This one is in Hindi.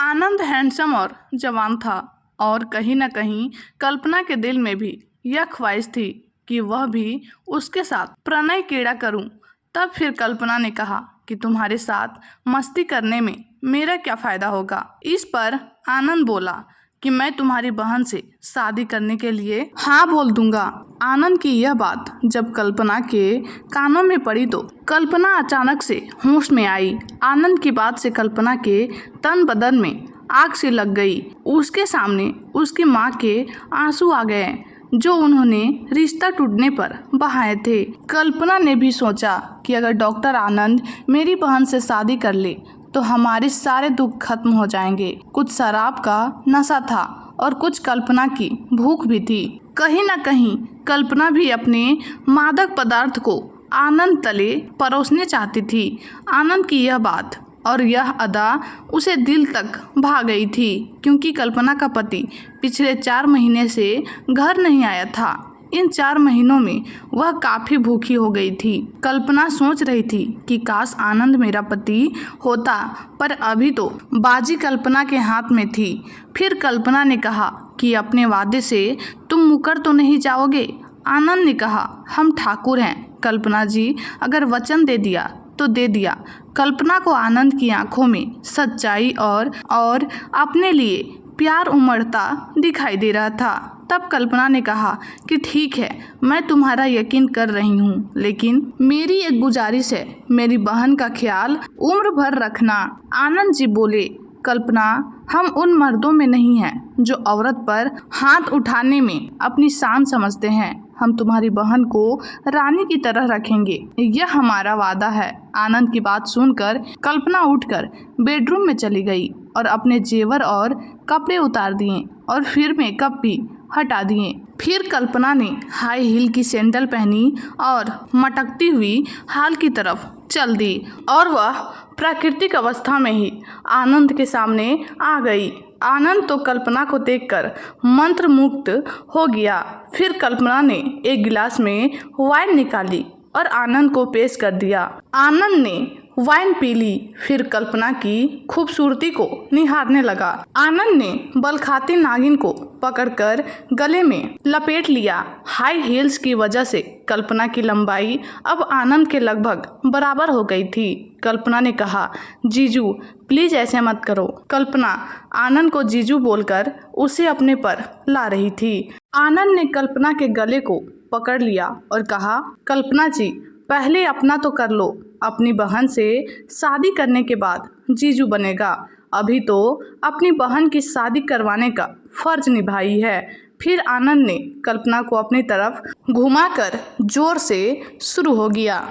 आनंद हैंडसम और जवान था और कहीं न कहीं कल्पना के दिल में भी यह ख्वाहिश थी कि वह भी उसके साथ प्रणय क्रीड़ा करूं। तब फिर कल्पना ने कहा कि तुम्हारे साथ मस्ती करने में मेरा क्या फ़ायदा होगा। इस पर आनंद बोला कि मैं तुम्हारी बहन से शादी करने के लिए हाँ बोल दूंगा। आनंद की यह बात जब कल्पना के कानों में पड़ी तो कल्पना अचानक से होश में आई। आनंद की बात से कल्पना के तन बदन में आग सी लग गई। उसके सामने उसकी माँ के आंसू आ गए जो उन्होंने रिश्ता टूटने पर बहाए थे। कल्पना ने भी सोचा कि अगर डॉक्टर आनंद मेरी बहन से शादी कर ले तो हमारे सारे दुख खत्म हो जाएंगे। कुछ शराब का नशा था और कुछ कल्पना की भूख भी थी। कहीं न कहीं कल्पना भी अपने मादक पदार्थ को आनंद तले परोसने चाहती थी। आनंद की यह बात और यह अदा उसे दिल तक भा गई थी क्योंकि कल्पना का पति पिछले 4 महीने से घर नहीं आया था। इन 4 महीनों में वह काफ़ी भूखी हो गई थी। कल्पना सोच रही थी कि काश आनंद मेरा पति होता, पर अभी तो बाजी कल्पना के हाथ में थी। फिर कल्पना ने कहा कि अपने वादे से तुम मुकर तो नहीं जाओगे। आनंद ने कहा, हम ठाकुर हैं कल्पना जी, अगर वचन दे दिया तो दे दिया। कल्पना को आनंद की आंखों में सच्चाई और अपने लिए प्यार उमड़ता दिखाई दे रहा था। तब कल्पना ने कहा कि ठीक है, मैं तुम्हारा यकीन कर रही हूँ, लेकिन मेरी एक गुजारिश है, मेरी बहन का ख्याल उम्र भर रखना। आनंद जी बोले, कल्पना, हम उन मर्दों में नहीं हैं जो औरत पर हाथ उठाने में अपनी शान समझते हैं। हम तुम्हारी बहन को रानी की तरह रखेंगे, यह हमारा वादा है। आनंद की बात सुनकर कल्पना उठकर बेडरूम में चली गई और अपने जेवर और कपड़े उतार दिए और फिर मेकअप भी हटा दिए। फिर कल्पना ने हाई हील की सैंडल पहनी और मटकती हुई हाल की तरफ चल दी और वह प्राकृतिक अवस्था में ही आनंद के सामने आ गई। आनंद तो कल्पना को देखकर मंत्रमुग्ध हो गया। फिर कल्पना ने एक गिलास में वाइन निकाली और आनंद को पेश कर दिया। आनंद ने वाइन पी ली, फिर कल्पना की खूबसूरती को निहारने लगा। आनंद ने बलखाती नागिन को पकड़कर गले में लपेट लिया। हाई हील्स की वजह से कल्पना की लंबाई अब आनंद के लगभग बराबर हो गई थी। कल्पना ने कहा, जीजू प्लीज ऐसे मत करो। कल्पना आनंद को जीजू बोलकर उसे अपने पर ला रही थी। आनंद ने कल्पना के गले को पकड़ लिया और कहा, कल्पना जी पहले अपना तो कर लो, अपनी बहन से शादी करने के बाद जीजू बनेगा। अभी तो अपनी बहन की शादी करवाने का फर्ज निभाई है। फिर आनंद ने कल्पना को अपनी तरफ घुमाकर जोर से शुरू हो गया।